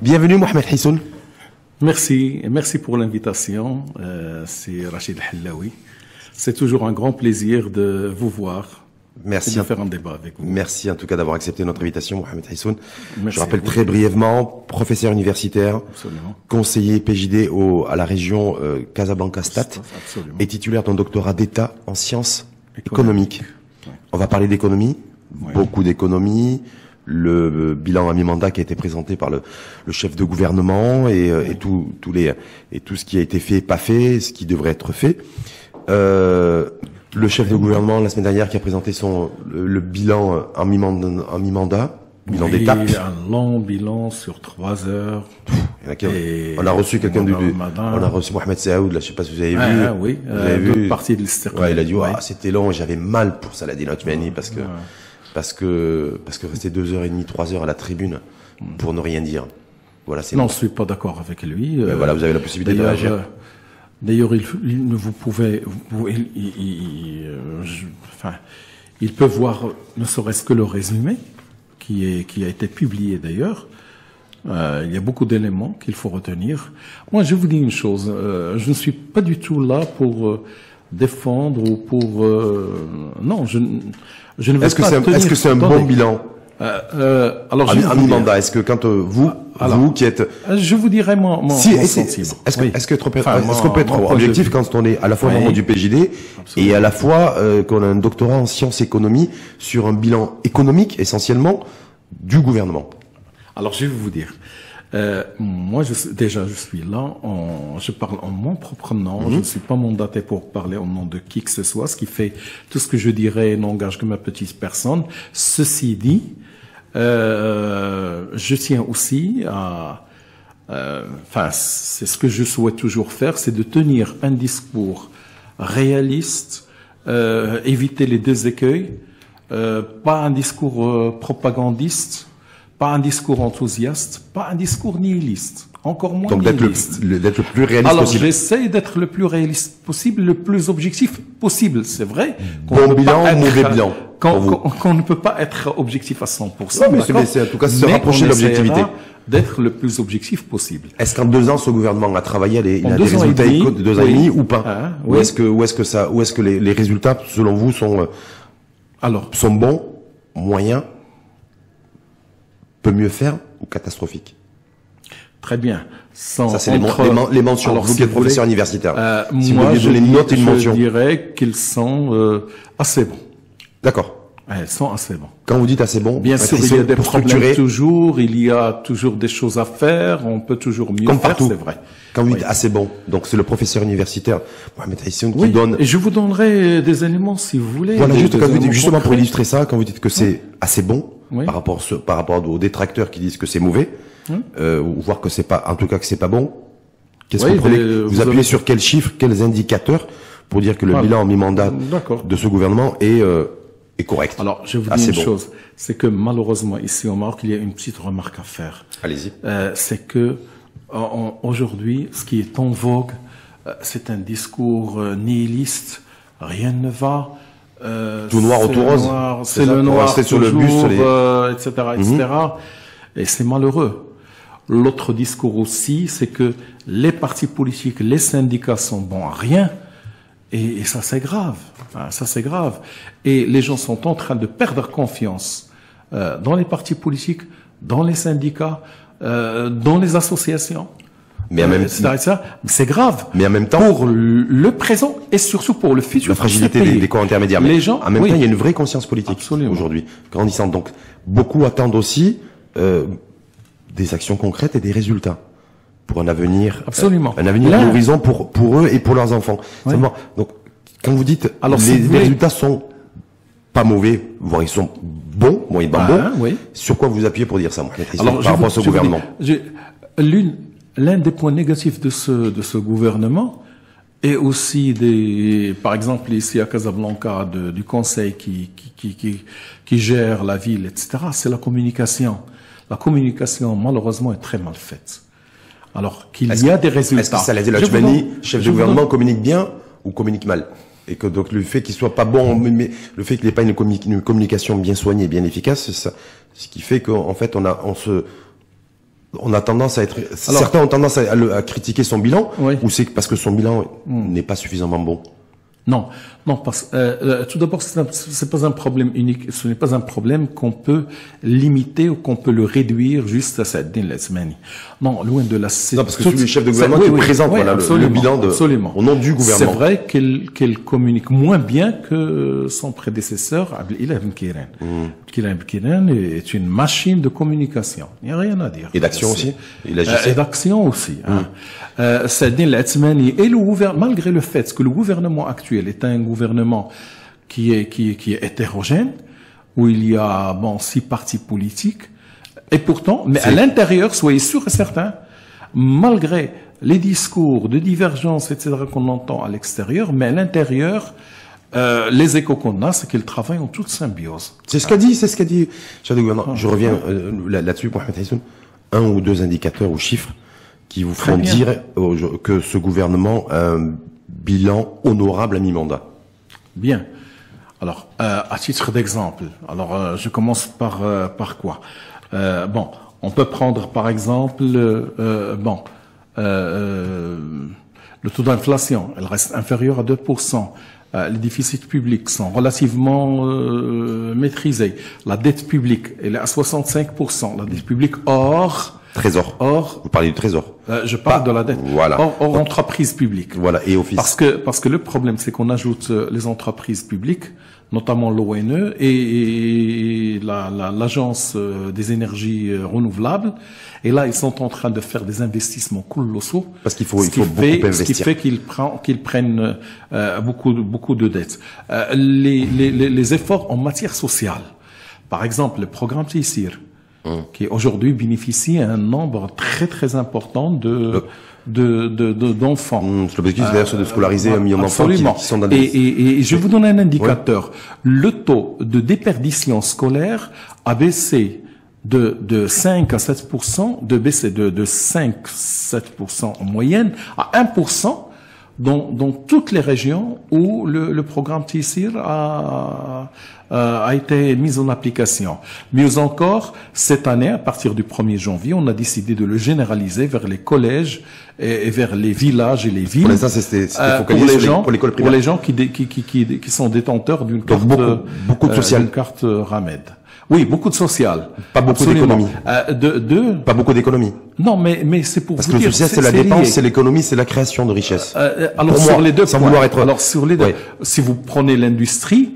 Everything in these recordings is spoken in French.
Bienvenue Mohamed Hissoun. Merci, merci pour l'invitation. C'est Rachid Hallaoui. C'est toujours un grand plaisir de vous voir. Merci. Et de faire un débat avec vous. Merci en tout cas d'avoir accepté notre invitation, Mohamed Hissoun. Merci. Je rappelle très brièvement, professeur universitaire, Absolument. conseiller PJD à la région Casablanca-Stat Absolument. et titulaire d'un doctorat d'État en sciences économiques. Ouais. On va parler d'économie, Ouais. beaucoup d'économie, le bilan à mi-mandat qui a été présenté par le chef de gouvernement et tout ce qui a été fait, pas fait, ce qui devrait être fait. Le chef de gouvernement la semaine dernière qui a présenté le bilan en mi-mandat, bilan d'étape. Un long bilan sur 3 heures. On a reçu quelqu'un on a reçu Mohamed Saoud, là, je sais pas si vous avez vu. Oui, vous avez vu. partie de l'Istiqlal. Ouais, il a dit, c'était long, j'avais mal pour Saladin Othmani parce que rester 2h30, 3 heures à la tribune pour ne rien dire. Voilà, c'est Non, je suis pas d'accord avec lui. voilà, vous avez la possibilité de réagir. D'ailleurs, il peut voir ne serait-ce que le résumé qui a été publié d'ailleurs. Il y a beaucoup d'éléments qu'il faut retenir. Moi, je vous dis une chose. Je ne suis pas du tout là pour défendre ou pour non, je ne veux pas tenir. Est-ce que c'est un bon bilan? Alors, à mi-mandat, est-ce que quand vous qui êtes, je vous dirais mon sentiment. Est-ce qu'on peut être objectif quand on est à la fois membre du PJD et à la fois qu'on a un doctorat en sciences économie sur un bilan économique essentiellement du gouvernement? Alors, je vais vous dire. Moi, je suis là, je parle en mon propre nom, je ne suis pas mandaté pour parler au nom de qui que ce soit, ce qui fait tout ce que je dirais n'engage que ma petite personne. Ceci dit, je tiens aussi à, c'est ce que je souhaite toujours faire, c'est de tenir un discours réaliste, éviter les deux écueils, pas un discours propagandiste, pas un discours enthousiaste, pas un discours nihiliste, encore moins nihiliste. Donc d'être le plus réaliste Alors, possible. j'essaie d'être le plus réaliste possible, le plus objectif possible. C'est vrai. Bon bilan ou mauvais bilan? Qu'on ne peut pas être objectif à 100%. Non, mais c'est en tout cas se rapprocher de l'objectivité. D'être le plus objectif possible. Est-ce qu'en 2 ans, ce gouvernement a travaillé, il a des résultats de 2 ans et demi ou pas? Ou est-ce que les résultats, selon vous, sont bons, moyens, peut mieux faire ou catastrophique? Très bien. Ça, c'est les mentions. Alors, vous qui êtes professeur universitaire. Si moi, vous deviez donner une note et une mention. Je dirais qu'ils sont assez bons. D'accord. Ils sont assez bons. Quand vous dites assez bons, bien sûr, il y a des problèmes toujours, il y a toujours des choses à faire, on peut toujours mieux faire, c'est vrai. Quand vous dites assez bon, donc c'est le professeur universitaire Mohamed Hissoun qui donne. Et je vous donnerai des éléments si vous voulez. Voilà, justement pour illustrer ça, quand vous dites que c'est assez bon, par rapport aux détracteurs qui disent que c'est mauvais, ou voire que c'est pas, en tout cas que c'est pas bon. Qu'est-ce que vous prenez? Vous appuyez sur quels chiffres, quels indicateurs pour dire que le bilan en mi-mandat de ce gouvernement est correct? Alors, je vous dis une chose, c'est que malheureusement ici au Maroc, il y a une petite remarque à faire. Allez-y. C'est que aujourd'hui, ce qui est en vogue, c'est un discours nihiliste. Rien ne va. Tout noir ou tout rose. C'est le noir toujours, sur le buste, etc. Et c'est malheureux. L'autre discours aussi, c'est que les partis politiques, les syndicats sont bons à rien. Et ça, c'est grave. Ça, c'est grave. Et les gens sont en train de perdre confiance dans les partis politiques, dans les syndicats, dans les associations. Mais en même temps, c'est grave. Mais en même temps, pour le présent et surtout pour le futur. La fragilité des corps intermédiaires. Les gens, en même temps, il y a une vraie conscience politique aujourd'hui, grandissante. Donc, beaucoup attendent aussi des actions concrètes et des résultats pour un avenir. Absolument. Un avenir à l'horizon pour eux et pour leurs enfants. Seulement, donc, quand vous dites, les résultats sont pas mauvais, voire ils sont bons, moyen bons, sur quoi vous appuyez pour dire ça, Mohamed, par rapport à ce gouvernement? L'un des points négatifs de ce gouvernement et aussi par exemple ici à Casablanca, du conseil qui gère la ville, etc., c'est la communication. La communication, malheureusement, est très mal faite. Alors qu'il y a des résultats. Est-ce que Saladin Othmani, chef de gouvernement, communique bien ou communique mal? Et que donc le fait qu'il soit pas bon, mais le fait qu'il n'ait pas une communication bien soignée, bien efficace, c'est ça, ce qui fait qu'en fait on on a tendance à être, certains ont tendance à critiquer son bilan, ou c'est parce que son bilan n'est pas suffisamment bon? Non, non, parce tout d'abord, c'est pas un problème unique. Ce n'est pas un problème qu'on peut limiter ou qu'on peut le réduire juste à Saadine Latmani. Non, loin de là. Non, parce que c'est le chef de gouvernement qui présente le bilan au nom du gouvernement. C'est vrai qu'elle communique moins bien que son prédécesseur, Abdelilah Ben Kiran. Abdelilah Ben Kiran est une machine de communication. Il n'y a rien à dire. Et d'action aussi. Et d'action aussi. Saadine Latmani et le gouvernement, malgré le fait que le gouvernement actuel est un gouvernement qui est hétérogène, où il y a 6 partis politiques, et pourtant, mais à l'intérieur, soyez sûrs et certains, malgré les discours de divergence, etc., qu'on entend à l'extérieur, mais à l'intérieur, les échos qu'on a, c'est qu'ils travaillent en toute symbiose. C'est ce qu'a dit, je reviens là-dessus, Mohamed Hassoun, 1 ou 2 indicateurs ou chiffres qui vous font dire que ce gouvernement a un bilan honorable à mi-mandat. Bien. Alors, à titre d'exemple, alors je commence par quoi? On peut prendre par exemple le taux d'inflation, elle reste inférieure à 2%. Les déficits publics sont relativement maîtrisés. La dette publique, elle est à 65%. La dette publique hors Trésor. Vous parlez du Trésor. Je parle de la dette. Voilà. Hors entreprise publique. Voilà. Et office. Parce que le problème, c'est qu'on ajoute les entreprises publiques, notamment l'ONE et l'agence des énergies renouvelables. Et là, ils sont en train de faire des investissements colossaux. Parce qu'il faut beaucoup investir. Ce qui fait qu'ils prennent beaucoup de dettes. Les efforts en matière sociale. Par exemple, le programme Tissir, qui aujourd'hui bénéficie à un nombre très très important d'enfants. L'objectif c'est d'ailleurs de scolariser 1 million d'enfants qui sont dans des... Et je vous donne un indicateur. Le taux de déperdition scolaire a baissé de 5 à 7%, de 5-7% en moyenne à 1% dans toutes les régions où le programme Tissir a été mis en application. Mieux encore, cette année, à partir du 1er janvier, on a décidé de le généraliser vers les collèges et vers les villages et les villes. Pour l'instant, c'était focalisé pour l'école primaire. Pour les gens qui sont détenteurs d'une carte, beaucoup de social. D'une carte Ramed. Oui, beaucoup de social. Pas beaucoup d'économie. Pas beaucoup d'économie. Non, mais c'est pour parce vous que dire. Le social, c'est la dépense, c'est l'économie, c'est la création de richesse. Alors pour sur moi, les deux, sans vouloir être. Alors sur les deux, si vous prenez l'industrie,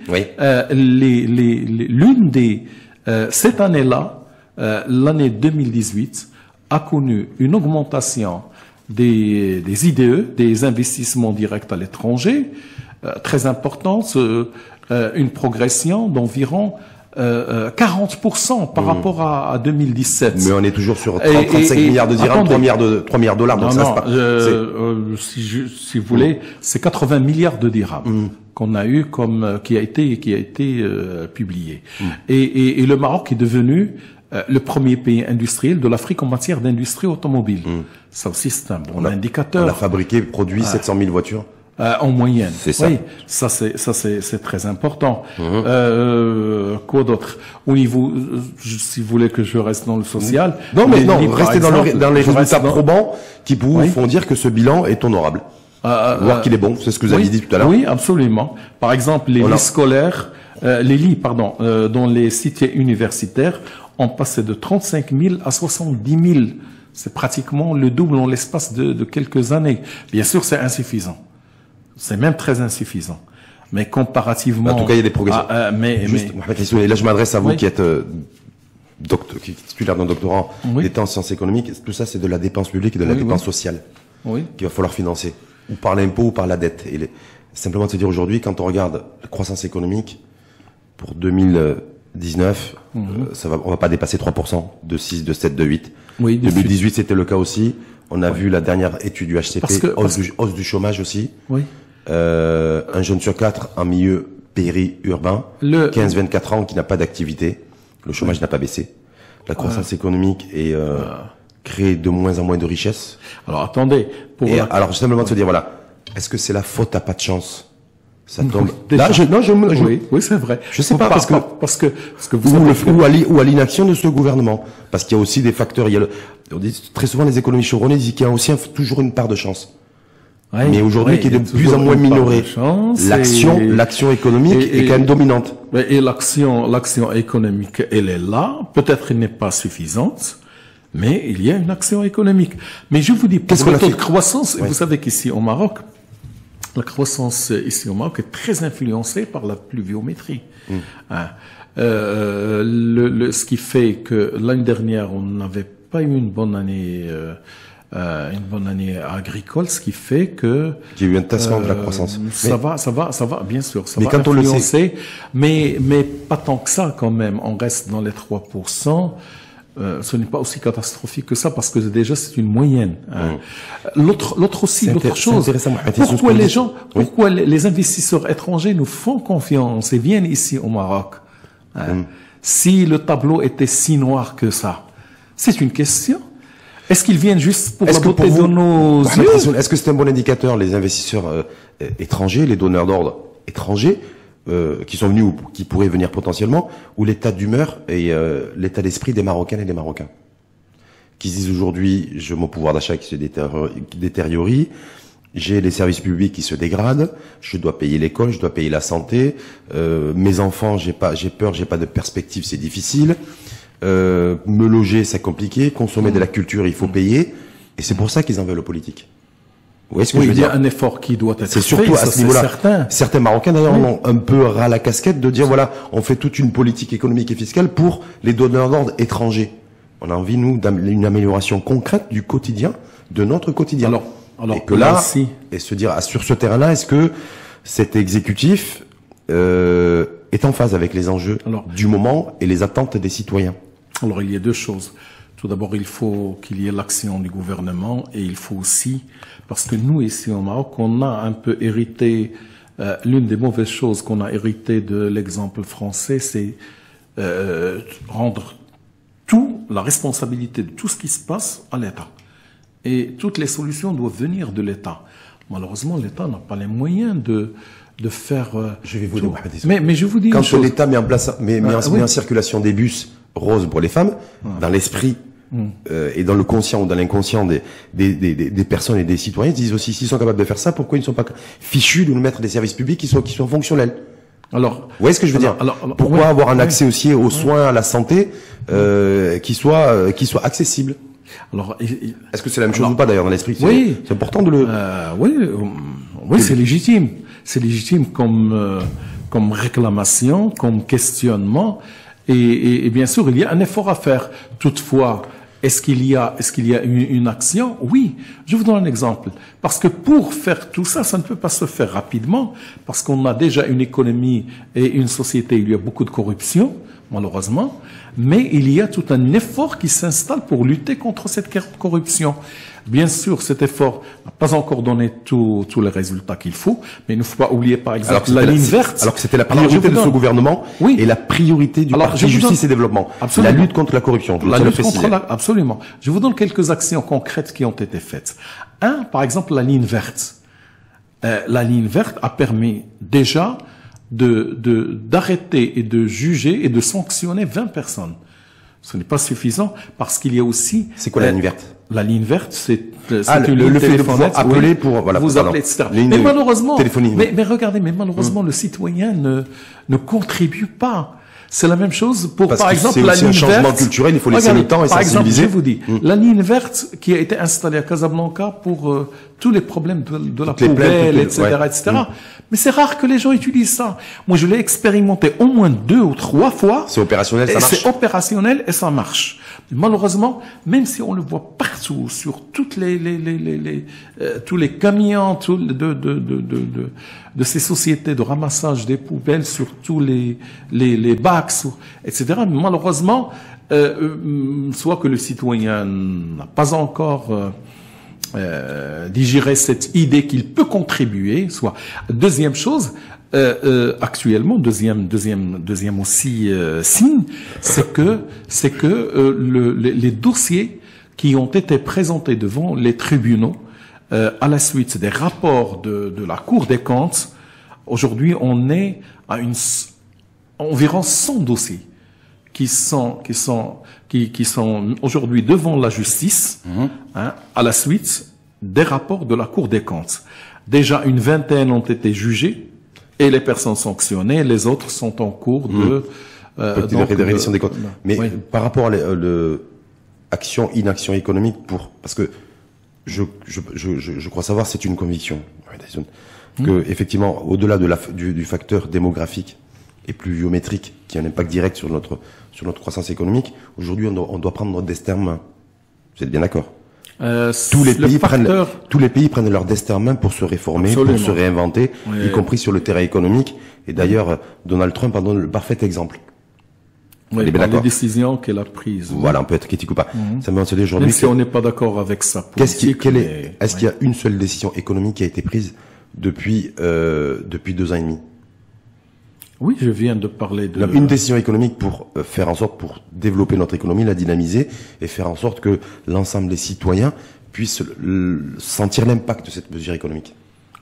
l'une des cette année-là, l'année 2018, a connu une augmentation des IDE, des investissements directs à l'étranger, très importante, une progression d'environ 40% par rapport à 2017. Mais on est toujours sur 35 milliards de dirhams, 3 milliards de dollars. Donc si vous voulez, c'est 80 milliards de dirhams qu'on a eu qui a été publié. Et le Maroc est devenu le premier pays industriel de l'Afrique en matière d'industrie automobile. Ça aussi, c'est un bon indicateur. On a fabriqué, produit 700 000 voitures. En moyenne. C'est ça. Oui, ça c'est très important. Quoi d'autre? Au niveau, si vous voulez que je reste dans le social. Non, mais non, restez dans les résultats probants qui vous font dire que ce bilan est honorable. Voir qu'il est bon, c'est ce que vous aviez dit tout à l'heure. Oui, absolument. Par exemple, les lits scolaires, dans les cités universitaires, ont passé de 35 000 à 70 000. C'est pratiquement le double en l'espace de quelques années. Bien sûr, c'est insuffisant. C'est même très insuffisant. Mais comparativement... En tout cas, il y a des progressions. Et là, je m'adresse à vous qui êtes titulaire d'un doctorat d'État en sciences économiques. Tout ça, c'est de la dépense publique et de la dépense sociale qu'il va falloir financer, ou par l'impôt ou par la dette. Et simplement de se dire aujourd'hui, quand on regarde la croissance économique pour 2019, on va pas dépasser 3%, de 6, de 7, de 8. 2018, c'était le cas aussi. On a vu la dernière étude du HCP, hausse du chômage aussi. Un jeune sur 4 en milieu périurbain, 15-24 ans qui n'a pas d'activité. Le chômage n'a pas baissé. La croissance économique est crée de moins en moins de richesses. Alors attendez. Alors simplement de se dire voilà, est-ce que c'est la faute à pas de chance? Ça tombe. Là, oui, c'est vrai. Je sais pas parce que vous ou à l'inaction de ce gouvernement, parce qu'il y a aussi des facteurs. On dit très souvent les économies chevronnées disent qu'il y a aussi toujours une part de chance. Ouais, mais aujourd'hui, qui est de plus en moins minorée, l'action économique est quand même dominante. Et l'action économique, elle est là. Peut-être qu'elle n'est pas suffisante, mais il y a une action économique. Mais je vous dis, pour le taux de croissance, vous savez qu'ici au Maroc, la croissance ici au Maroc est très influencée par la pluviométrie. Ce qui fait que l'année dernière, on n'avait pas eu une bonne année agricole, ce qui fait que il y a eu un tassement de la croissance. Ça va, bien sûr, ça va influencer, mais pas tant que ça quand même. On reste dans les 3%. Ce n'est pas aussi catastrophique que ça parce que déjà c'est une moyenne. L'autre chose. Pourquoi les investisseurs étrangers nous font confiance et viennent ici au Maroc? Si le tableau était si noir que ça, c'est une question. Est-ce qu'ils viennent juste pour la beauté de nos yeux? Est-ce que c'est un bon indicateur, les investisseurs étrangers, les donneurs d'ordre étrangers, qui sont venus ou qui pourraient venir potentiellement, ou l'état d'humeur et l'état d'esprit des Marocaines et des Marocains, qui se disent aujourd'hui, j'ai mon pouvoir d'achat qui se détériore, j'ai les services publics qui se dégradent, je dois payer l'école, je dois payer la santé, mes enfants, j'ai peur, j'ai pas de perspective, c'est difficile. Me loger, c'est compliqué. Consommer de la culture, il faut payer. Et c'est pour ça qu'ils en veulent aux politiques. Vous voyez ce que je veux dire? Il y a un effort qui doit être fait. C'est surtout à ce niveau-là. Certains Marocains, d'ailleurs, ont un peu ras la casquette de dire, voilà, on fait toute une politique économique et fiscale pour les donneurs d'ordre étrangers. On a envie, nous, d'une amélioration concrète du quotidien, de notre quotidien. Alors, et que là, et se dire, sur ce terrain-là, est-ce que cet exécutif est en phase avec les enjeux du moment et les attentes des citoyens? Alors, il y a deux choses. Tout d'abord, il faut qu'il y ait l'action du gouvernement et il faut aussi, parce que nous, ici au Maroc, on a un peu hérité, l'une des mauvaises choses qu'on a hérité de l'exemple français, c'est rendre la responsabilité de tout ce qui se passe à l'État. Et toutes les solutions doivent venir de l'État. Malheureusement, l'État n'a pas les moyens de faire... je vais vous dire, mais je vous dis quand l'État met en place, met en circulation des bus roses pour les femmes, dans l'esprit et dans le conscient ou dans l'inconscient des personnes et des citoyens, ils disent aussi, s'ils sont capables de faire ça, pourquoi ils ne sont pas fichus de nous mettre des services publics qui sont fonctionnels? Alors, vous voyez ce que je veux dire? Pourquoi avoir un accès aussi aux soins, à la santé, qui soit accessible? Alors, est-ce que c'est la même chose ou pas d'ailleurs dans l'esprit? Oui, c'est important de le. Oui, c'est légitime. C'est légitime comme réclamation, comme questionnement. Et bien sûr, il y a un effort à faire. Toutefois, est-ce qu'il y a une action? Oui. Je vous donne un exemple. Parce que pour faire tout ça, ça ne peut pas se faire rapidement, parce qu'on a déjà une économie et une société où il y a beaucoup de corruption, malheureusement, mais il y a tout un effort qui s'installe pour lutter contre cette corruption. Bien sûr, cet effort n'a pas encore donné tous les résultats qu'il faut, mais il ne faut pas oublier, par exemple, la ligne verte. Alors que c'était la priorité de ce gouvernement et la priorité du Parti Justice et Développement. Absolument. La lutte contre la corruption. Absolument. Je vous donne quelques actions concrètes qui ont été faites. Par exemple, la ligne verte. La ligne verte a permis déjà d'arrêter et de juger et de sanctionner 20 personnes. Ce n'est pas suffisant parce qu'il y a aussi... C'est quoi la ligne verte? La ligne verte, c'est le fait de pouvoir appeler pour... Voilà, vous appelez, etc. Mais malheureusement, mais regardez, malheureusement, le citoyen ne contribue pas. C'est la même chose pour, par exemple, la ligne verte. C'est un changement culturel, il faut laisser le temps et sensibiliser. Par exemple, je vous dis, la ligne verte qui a été installée à Casablanca pour tous les problèmes de la poubelle, etc., etc. Mais c'est rare que les gens utilisent ça. Moi, je l'ai expérimenté au moins 2 ou 3 fois. C'est opérationnel, ça marche. C'est opérationnel et ça marche. Malheureusement, même si on le voit partout, sur toutes tous les camions de ces sociétés de ramassage des poubelles, sur tous les bacs, etc. Malheureusement, soit que le citoyen n'a pas encore digérer cette idée qu'il peut contribuer, soit. Deuxième chose, actuellement, deuxième aussi signe, c'est que les dossiers qui ont été présentés devant les tribunaux à la suite des rapports de la Cour des comptes, aujourd'hui on est à environ 100 dossiers qui sont aujourd'hui devant la justice, à la suite des rapports de la Cour des comptes. Déjà, une vingtaine ont été jugés et les personnes sanctionnées, les autres sont en cours de reddition des comptes. Mais par rapport à inaction économique, parce que je crois savoir, c'est une conviction, que effectivement, au-delà du facteur démographique et pluviométrique qui a un impact direct sur notre croissance économique, aujourd'hui on doit prendre notre destin en main. Vous êtes bien d'accord? Tous les pays prennent leur destin en main pour se réformer, Absolument. Pour se réinventer, y compris sur le terrain économique. Et d'ailleurs, Donald Trump en donne le parfait exemple. Oui, les décisions qu'elle a prises. Voilà, on peut être critique ou pas. Ça me aujourd'hui. Même si on n'est pas d'accord avec ça. Est-ce qu'il y a une seule décision économique qui a été prise depuis 2 ans et demi? Oui, je viens de parler de... Une décision économique pour faire en sorte, pour développer notre économie, la dynamiser et faire en sorte que l'ensemble des citoyens puissent sentir l'impact de cette mesure économique.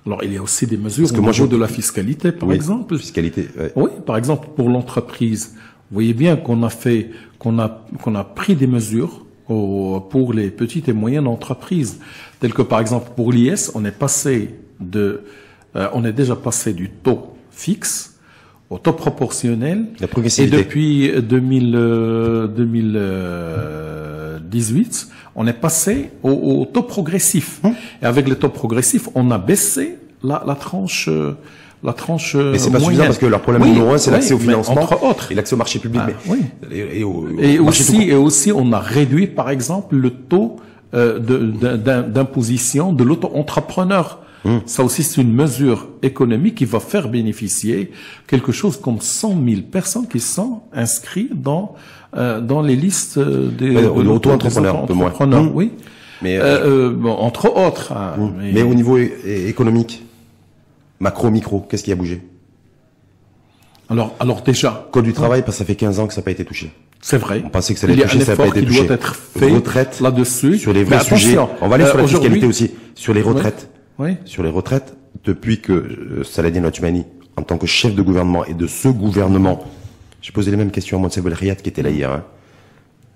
Alors, il y a aussi des mesures au niveau de la fiscalité, par exemple. Fiscalité, Oui, par exemple, pour l'entreprise. Vous voyez bien qu'on a pris des mesures pour les petites et moyennes entreprises. Telles que, par exemple, pour l'IS, on est déjà passé du taux fixe au taux proportionnel. La progressivité. Et depuis 2018, on est passé au taux progressif. Et avec le taux progressif, on a baissé la tranche mais c'est pas suffisant parce que leur problème numéro 1, c'est l'accès au financement entre autres. Et l'accès au marché public. Et aussi, on a réduit, par exemple, le taux d'imposition de l'auto-entrepreneur. Ça aussi, c'est une mesure économique qui va faire bénéficier quelque chose comme 100 000 personnes qui sont inscrites dans les listes des auto-entrepreneurs, un peu moins. Oui. Mais entre autres. Mais au niveau économique, macro, micro, qu'est-ce qui a bougé? Alors déjà. Code du travail, parce que ça fait 15 ans que ça n'a pas été touché. C'est vrai. On pensait que ça allait être touché, ça n'a pas été touché. Il doit être fait retraite là-dessus. Sur les vrais sujets. On va aller sur la fiscalité aussi. Sur les retraites. Oui. Sur les retraites, depuis que Saladin Othmani, en tant que chef de gouvernement et de ce gouvernement, j'ai posé les mêmes questions à Monsef Belriat qui était là hier.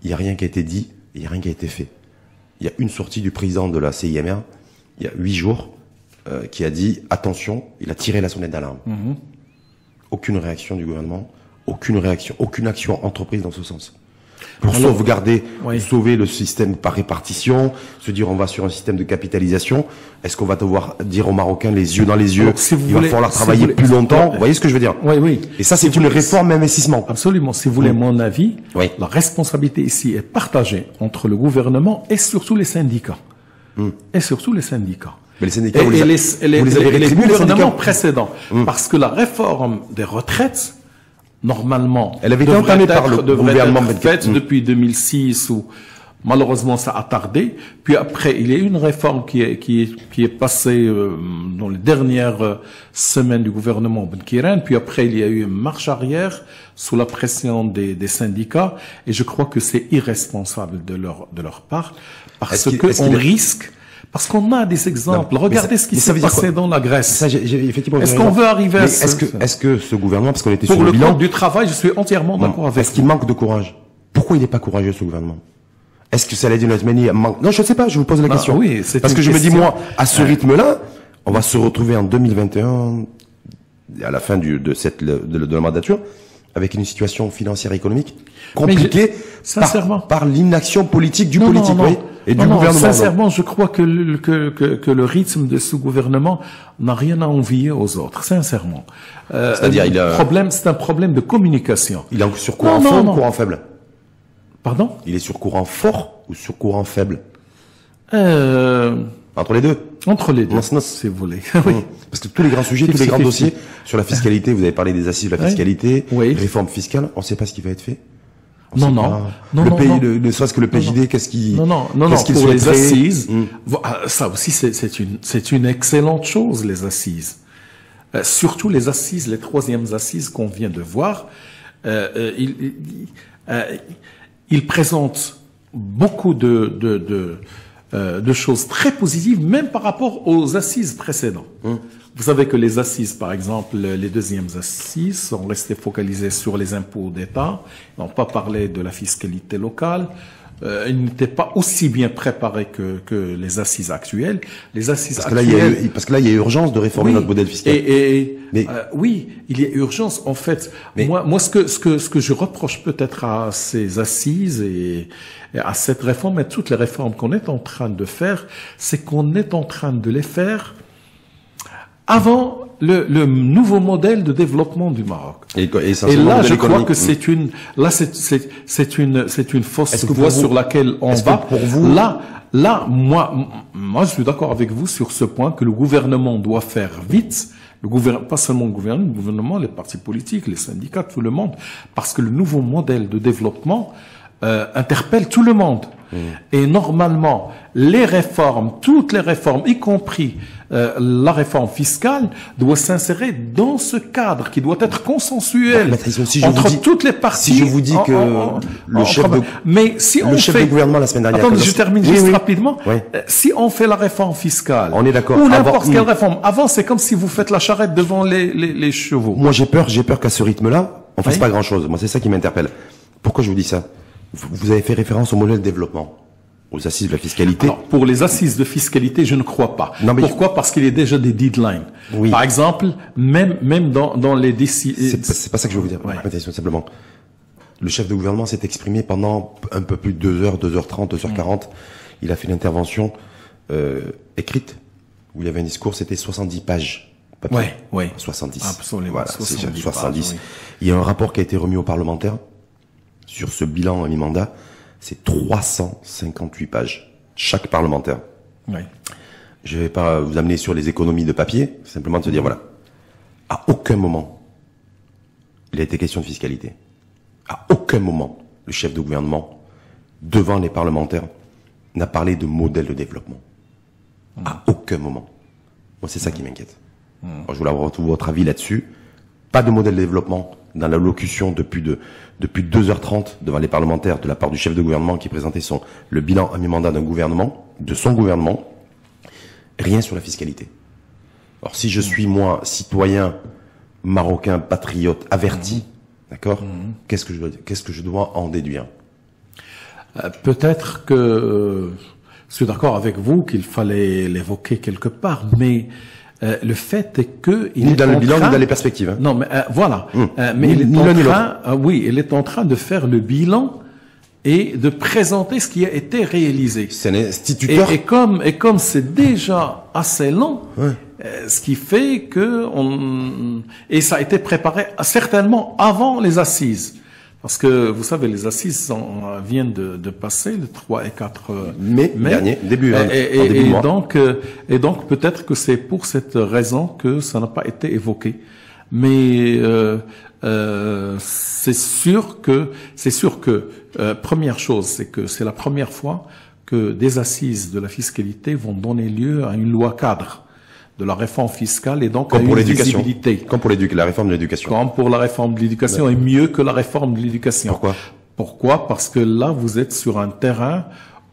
Il n'y a rien qui a été dit, il n'y a rien qui a été fait. Il y a une sortie du président de la CIMR, il y a 8 jours, qui a dit attention, il a tiré la sonnette d'alarme. Aucune réaction du gouvernement, aucune action entreprise dans ce sens. Pour sauvegarder, sauver le système par répartition, se dire on va sur un système de capitalisation. Est-ce qu'on va devoir dire aux Marocains les yeux dans les yeux, il va falloir travailler plus longtemps? Vous voyez ce que je veux dire? Oui. Et ça, c'est une réforme investissement. Absolument. Si vous voulez mon avis, la responsabilité ici est partagée entre le gouvernement et surtout les syndicats. Et surtout les syndicats. Mais les syndicats, vous les avez rétribués, les gouvernements précédents. Parce que la réforme des retraites, normalement, elle avait été entamée par le gouvernement faite depuis 2006 où malheureusement ça a tardé. Puis après, il y a eu une réforme qui est passée dans les dernières semaines du gouvernement Ben Kiran. Puis après, il y a eu une marche arrière sous la pression des syndicats. Et je crois que c'est irresponsable de leur part parce qu'on risque. Parce qu'on a des exemples. Regardez ce qui s'est passé dans la Grèce. Est-ce qu'on veut arriver à ça? Est-ce que ce gouvernement, parce qu'on était sur le bilan... Pour le code du travail, je suis entièrement d'accord avec vous. Est-ce qu'il manque de courage? Pourquoi il n'est pas courageux, ce gouvernement? Est-ce que Saladin Othmani manque... Non, je ne sais pas, je vous pose la question. Oui, parce que je me dis, moi, à ce rythme-là, on va se retrouver en 2021, à la fin de la mandature, avec une situation financière et économique compliquée par l'inaction politique du politique. Et du gouvernement. Sincèrement, je crois que le rythme de ce gouvernement n'a rien à envier aux autres, sincèrement. C'est-à-dire, c'est un problème de communication. Il est sur courant fort ou courant faible? Pardon? Il est sur courant fort ou sur courant faible? Entre les deux? Entre les deux, si vous voulez. Oui. Parce que tous les grands sujets, tous les grands dossiers sur la fiscalité, vous avez parlé des assises de la fiscalité, réforme fiscale, on ne sait pas ce qui va être fait. Ne serait-ce que le PJD, qu'est-ce qui pour les assises, ça aussi c'est une excellente chose, les assises. Surtout les assises, les 3e assises qu'on vient de voir, il présente beaucoup de de choses très positives, même par rapport aux assises précédentes. Vous savez que les assises, par exemple, les deuxièmes assises sont restées focalisées sur les impôts d'État, n'ont pas parlé de la fiscalité locale. Ils n'étaient pas aussi bien préparés que les assises actuelles. Les assises actuelles... Parce que là, il y a urgence de réformer notre modèle fiscal. Oui, il y a urgence. En fait, moi, ce que je reproche peut-être à ces assises et à cette réforme et toutes les réformes qu'on est en train de faire, c'est qu'on est en train de les faire avant le nouveau modèle de développement du Maroc. Et là, je crois que c'est une fausse voie sur laquelle on va. Pour vous... Là, moi, je suis d'accord avec vous sur ce point que le gouvernement doit faire vite. Pas seulement le gouvernement, les partis politiques, les syndicats, tout le monde, parce que le nouveau modèle de développement interpelle tout le monde. Et normalement, les réformes, toutes les réformes, y compris la réforme fiscale, doit s'insérer dans ce cadre qui doit être consensuel entre toutes les parties. Si je vous dis que le chef de gouvernement la semaine dernière... Attendez, je termine juste rapidement. Si on fait la réforme fiscale, on est d'accord. Ou n'importe quelle réforme, avant c'est comme si vous faites la charrette devant les chevaux. Moi j'ai peur qu'à ce rythme-là, on fasse pas grand-chose. Moi c'est ça qui m'interpelle. Pourquoi je vous dis ça? Vous avez fait référence au modèle de développement, aux assises de la fiscalité. Alors, pour les assises de fiscalité, je ne crois pas. Pourquoi? Parce qu'il y a déjà des deadlines. Par exemple, même dans les décisions... C'est pas ça que je veux vous dire. Simplement. Le chef de gouvernement s'est exprimé pendant un peu plus de 2 heures, 2h30, 2h40. Il a fait une intervention écrite, où il y avait un discours, c'était 70 pages. Oui. 70. Absolument. Voilà, 70. Pages, Il y a un rapport qui a été remis aux parlementaires sur ce bilan à mi-mandat. C'est 358 pages, chaque parlementaire. Je vais pas vous amener sur les économies de papier, simplement de se dire, voilà, à aucun moment, il a été question de fiscalité. À aucun moment, le chef de gouvernement, devant les parlementaires, n'a parlé de modèle de développement. À aucun moment. Moi, c'est ça qui m'inquiète. Alors, je voulais avoir tout votre avis là-dessus. Pas de modèle de développement dans l'allocution depuis 2h30 devant les parlementaires de la part du chef de gouvernement qui présentait le bilan à mi-mandat de son gouvernement. Rien sur la fiscalité. Alors si je suis moi citoyen marocain patriote averti, d'accord, qu'est-ce que je dois en déduire? Peut-être que je suis d'accord avec vous qu'il fallait l'évoquer quelque part, mais le fait est que ni dans le bilan ni dans les perspectives. Non, mais voilà. Mais il est en train de faire le bilan et de présenter ce qui a été réalisé. C'est un instituteur. Et comme c'est déjà assez lent, ce qui fait que et ça a été préparé certainement avant les assises. Parce que, vous savez, les assises viennent de passer le 3 et 4 mai dernier, début mois. Et donc, peut-être que c'est pour cette raison que ça n'a pas été évoqué. Mais, c'est sûr que, première chose, c'est que c'est la première fois que des assises de la fiscalité vont donner lieu à une loi cadre de la réforme fiscale et donc à une visibilité. Comme pour la réforme de l'éducation. Comme pour la réforme de l'éducation et mieux que la réforme de l'éducation. Pourquoi? Parce que là, vous êtes sur un terrain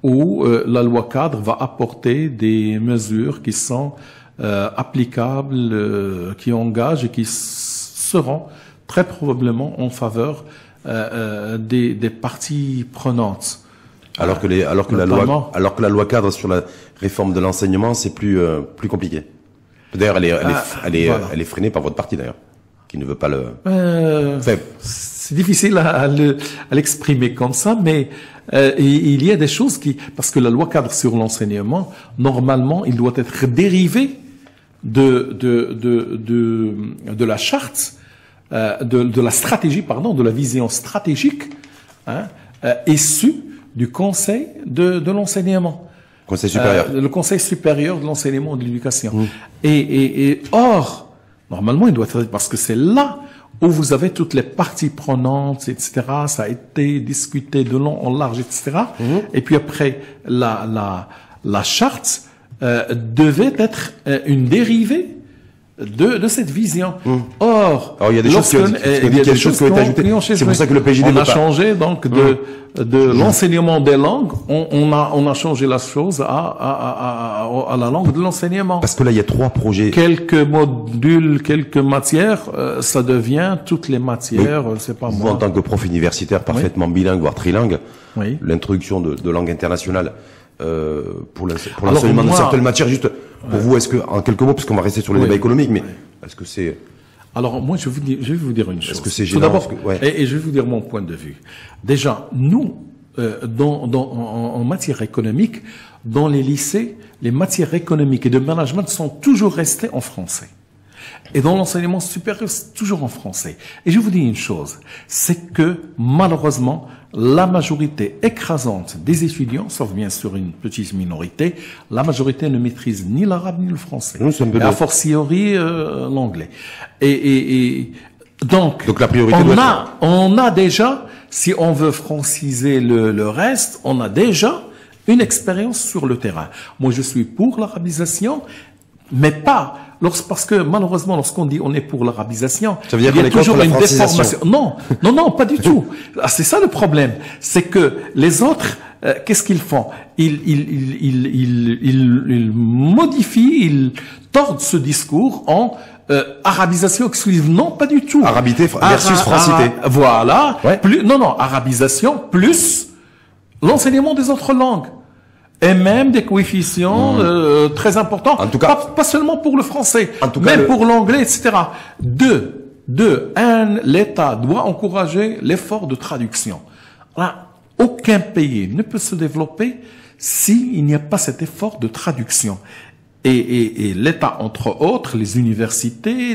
où la loi cadre va apporter des mesures qui sont applicables, qui engagent et qui seront très probablement en faveur des parties prenètes. Alors que la loi cadre sur la réforme de l'enseignement, c'est plus compliqué. D'ailleurs, elle est freinée par votre parti, d'ailleurs, qui ne veut pas le... c'est difficile à l'exprimer comme ça, mais il y a des choses parce que la loi cadre sur l'enseignement, normalement, il doit être dérivé de la charte, de la stratégie, de la vision stratégique, issue du Conseil de l'enseignement. Conseil supérieur. Le Conseil supérieur de l'enseignement et de l'éducation. Or, normalement, il doit être, parce que c'est là où vous avez toutes les parties prenantes, etc. Ça a été discuté de long en large, etc. Et puis après, la charte devait être une dérivée de cette vision. Or, il y a des choses qui ont été ajoutées. C'est pour ça que le PJD on a changé donc de l'enseignement des langues, on a changé la chose à la langue de l'enseignement. Parce que là, il y a 3 projets. Quelques modules, quelques matières, ça devient toutes les matières, c'est pas vous, moi. en tant que prof universitaire parfaitement bilingue, voire trilingue, l'introduction de langue internationale, pour l'enseignement de certaines matières, juste pour vous, est-ce que, en quelques mots, parce qu'on va rester sur le débat économique, mais est-ce que c'est... Alors moi, je vais vous dire une chose. Est-ce que c'est gênant? Tout d'abord, et je vais vous dire mon point de vue. Déjà, nous, en matière économique, dans les lycées, les matières économiques et de management sont toujours restées en français. Et dans l'enseignement supérieur, c'est toujours en français. Et je vous dis une chose, c'est que malheureusement, la majorité écrasante des étudiants, sauf bien sûr une petite minorité, la majorité ne maîtrise ni l'arabe ni le français. Et a fortiori l'anglais. Donc la priorité on a déjà, si on veut franciser le reste, on a déjà une expérience sur le terrain. Moi, je suis pour l'arabisation, mais pas parce que malheureusement, lorsqu'on dit on est pour l'arabisation, il y a toujours une déformation. Non, pas du tout. C'est ça le problème. C'est que les autres, qu'est-ce qu'ils font? Ils modifient, ils tordent ce discours en arabisation exclusive. Non, pas du tout. Arabité versus francité. Voilà. Arabisation plus l'enseignement des autres langues. Et même des coefficients très importants, en tout cas, pas seulement pour le français, même pour l'anglais, etc. L'État doit encourager l'effort de traduction. Là, aucun pays ne peut se développer s'il n'y a pas cet effort de traduction. Et l'État, entre autres, les universités,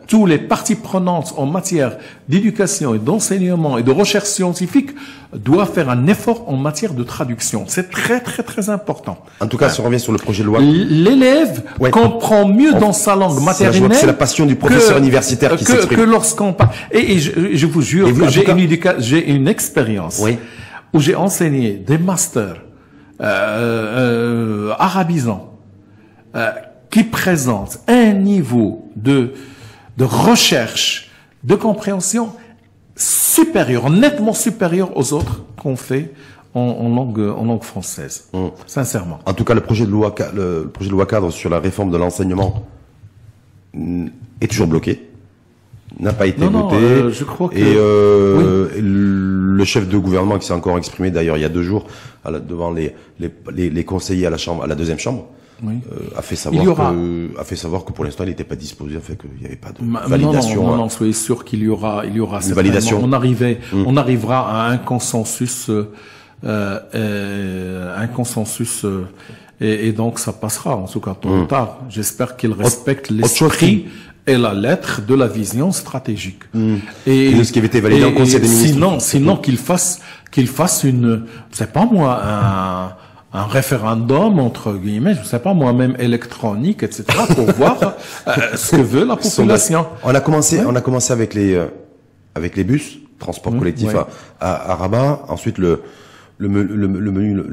tous les parties prenantes en matière d'éducation et d'enseignement et de recherche scientifique doivent faire un effort en matière de traduction. C'est très, très, très important. En tout cas, si on revient sur le projet de loi... L'élève comprend mieux dans sa langue maternelle... C'est la passion du professeur universitaire qui s'exprime. Que lorsqu'on parle... Et je vous jure que j'ai une expérience où j'ai enseigné des masters arabisants qui présentent un niveau de recherche, de compréhension supérieur, nettement supérieur aux autres qu'on fait en langue française. Sincèrement. En tout cas, le projet de loi cadre sur la réforme de l'enseignement est toujours bloqué. N'a pas été voté. Je crois que... Et le chef de gouvernement qui s'est encore exprimé d'ailleurs il y a 2 jours devant les conseillers à la deuxième chambre, a fait savoir que pour l'instant il n'était pas disposé, qu'il n'y avait pas de validation. Non, soyez sûr qu'il y aura une validation. On arrivera à un consensus, et donc ça passera, en tout cas tôt ou tard. J'espère qu'il respecte l'esprit et la lettre de la vision stratégique. Et ce qui avait été validé en Conseil des ministres. Sinon qu'il fasse une, c'est pas moi, un référendum, entre guillemets, je sais pas moi-même, électronique, etc., pour voir ce que veut la population. On a commencé avec les bus, transport collectif à Rabat. Ensuite, le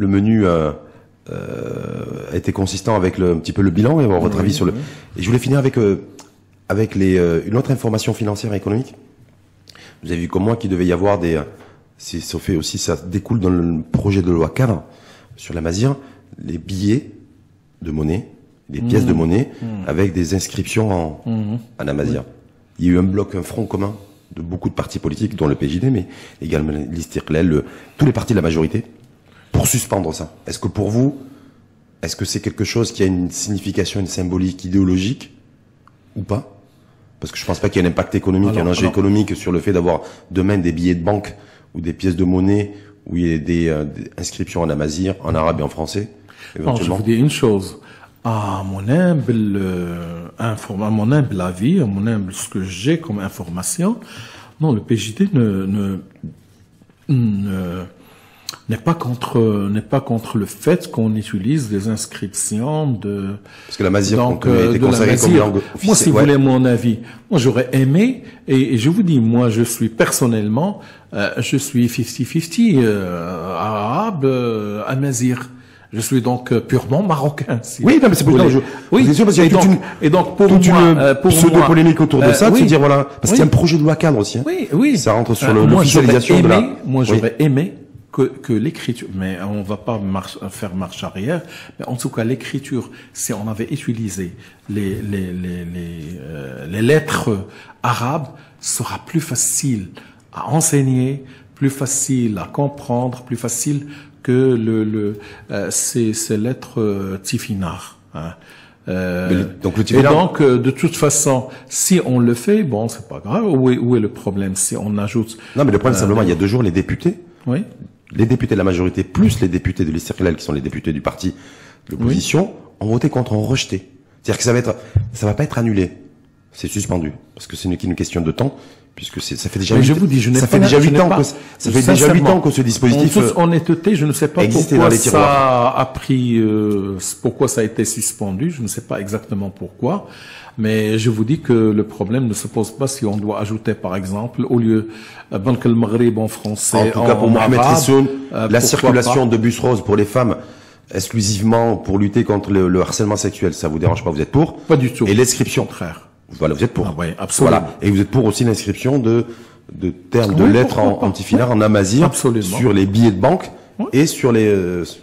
menu a été consistant avec un petit peu le bilan et votre avis sur le... Et je voulais finir avec une autre information financière et économique. Vous avez vu comme moi qu'il devait y avoir ça découle dans le projet de loi cadre sur la Mazir, les billets de monnaie, les pièces de monnaie, avec des inscriptions en Amazir. Il y a eu un front commun de beaucoup de partis politiques, dont le PJD, mais également l'Istiqlal, tous les partis de la majorité, pour suspendre ça. Est-ce que pour vous, est-ce que c'est quelque chose qui a une signification, une symbolique idéologique, ou pas? Parce que je pense pas qu'il y ait un impact économique, un enjeu économique sur le fait d'avoir demain des billets de banque ou des pièces de monnaie où il y a des inscriptions en amazigh, en arabe et en français, éventuellement. Je vous dis une chose. À mon humble avis, à mon humble ce que j'ai comme information, non, le PJD n'est pas contre le fait qu'on utilise des inscriptions de... Parce que la mazigh a été considérée comme langue officielle. Moi, si vous voulez mon avis, moi j'aurais aimé, et je vous dis, moi je suis personnellement, je suis 50-50 arabe, amazigh. Je suis donc purement marocain. Si oui, non, mais c'est pour ça. Oui. Sûr, parce qu'il y a et donc pour moi, pour pseudo-polémique autour de ça, de se dire voilà, parce qu'il y a un projet de loi cadre aussi. Hein. Oui. Ça rentre sur l'officialisation de la. Moi, j'aurais aimé que l'écriture, mais on va pas faire marche arrière, mais en tout cas l'écriture, si on avait utilisé les lettres arabes, sera plus facile à enseigner, plus facile à comprendre, plus facile que ces lettres tifinagh. Hein. Donc, de toute façon, si on le fait, bon, c'est pas grave. Où est le problème si on ajoute? Non, mais le problème simplement, il y a 2 jours, les députés. Oui. Les députés de la majorité plus les députés de l'Istiqlal, qui sont les députés du parti de l'opposition, ont voté contre, ont rejeté. C'est-à-dire que ça va pas être annulé. C'est suspendu. Parce que c'est qu'une question de temps, puisque ça fait déjà 8 ans que ce dispositif. En toute honnêteté, je ne sais pas pourquoi ça a été suspendu. Je ne sais pas exactement pourquoi. Mais je vous dis que le problème ne se pose pas si on doit ajouter, par exemple, au lieu Banque al Maghrib en français, en tout cas pour Mohamed Hassoun, la circulation de bus roses pour les femmes exclusivement pour lutter contre le harcèlement sexuel, ça vous dérange pas? Vous êtes pour? Pas du tout. Et l'inscription, contraire. Voilà, vous êtes pour. Ah oui, absolument. Voilà. Et vous êtes pour aussi l'inscription de termes, de lettres en tifinagh, en amazigh, sur les billets de banque et sur les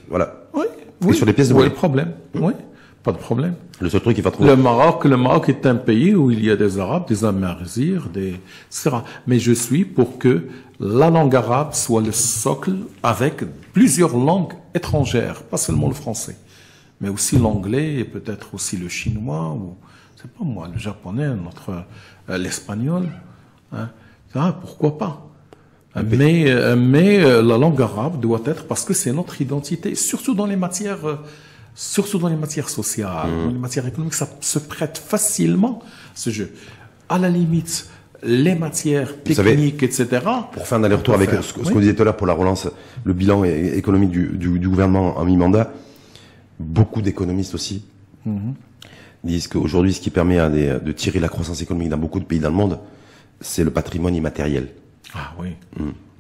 voilà. Oui. Et sur les pièces de monnaie. Oui, problème. Oui. Pas de problème. Le seul truc qu'il va trouver. Le Maroc est un pays où il y a des Arabes, des Amazirs, etc. Mais je suis pour que la langue arabe soit le socle avec plusieurs langues étrangères, pas seulement le français, mais aussi l'anglais et peut-être aussi le chinois ou, c'est pas moi, le japonais, l'espagnol, hein. Ah, pourquoi pas? Mais la langue arabe doit être, parce que c'est notre identité, surtout dans les matières sociales, dans les matières économiques, ça se prête facilement, ce jeu. À la limite, les matières techniques, etc. Pour faire un aller-retour avec ce qu'on disait tout à l'heure pour la relance, le bilan économique du gouvernement en mi-mandat, beaucoup d'économistes aussi disent qu'aujourd'hui, ce qui permet de tirer la croissance économique dans beaucoup de pays dans le monde, c'est le patrimoine immatériel. Ah oui.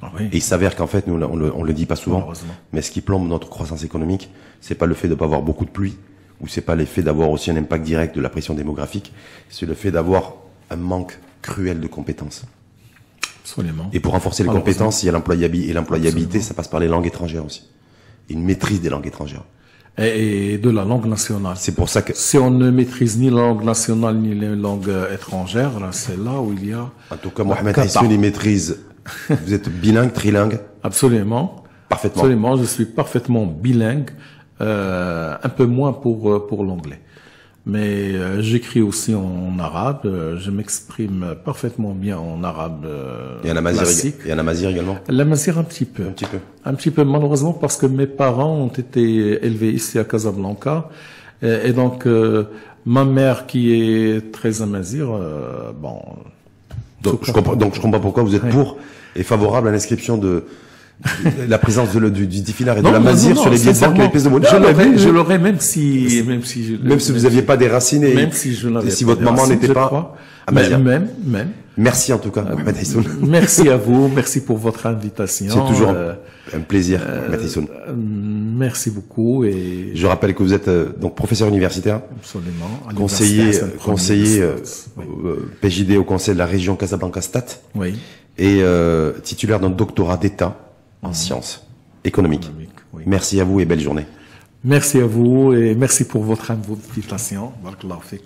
Ah oui. Et il s'avère qu'en fait, nous, on le dit pas souvent, mais ce qui plombe notre croissance économique, c'est pas le fait de pas avoir beaucoup de pluie, ou c'est pas l'effet d'avoir aussi un impact direct de la pression démographique, c'est le fait d'avoir un manque cruel de compétences. Absolument. Et pour renforcer les compétences, il y a l'employabilité, et l'employabilité, ça passe par les langues étrangères aussi. Une maîtrise des langues étrangères. Et de la langue nationale. C'est pour ça que... Si on ne maîtrise ni la langue nationale, ni les langues étrangères, là, c'est là où il y a... En tout cas, Mohamed Hassoun, il maîtrise... Vous êtes bilingue, trilingue? Absolument. Parfaitement. Absolument, je suis parfaitement bilingue, un peu moins pour l'anglais. Mais j'écris aussi en arabe, je m'exprime parfaitement bien en arabe classique. Et en amazigh également? L'amazigh un petit peu. Un petit peu, malheureusement, parce que mes parents ont été élevés ici à Casablanca. Et donc, ma mère qui est très amazigh, bon... Donc je comprends pourquoi vous êtes pour et favorable à l'inscription de la présence du tifinagh et de la mazir sur les billets de banque et les pièces de monnaie. Je l'aurais même si vous n'aviez pas des racines et même si je n'avais si votre maman n'était pas amazir. Même. Merci en tout cas, Mohamed Hassoun. Merci à vous, merci pour votre invitation. C'est toujours un plaisir, Mohamed Hassoun. Merci beaucoup et je rappelle que vous êtes donc professeur universitaire, absolument, conseiller PJD au conseil de la région Casablanca-Stat, oui, et titulaire d'un doctorat d'État en sciences économiques. Oui. Merci à vous et belle journée. Merci à vous et merci pour votre invitation. Barakallahu fik.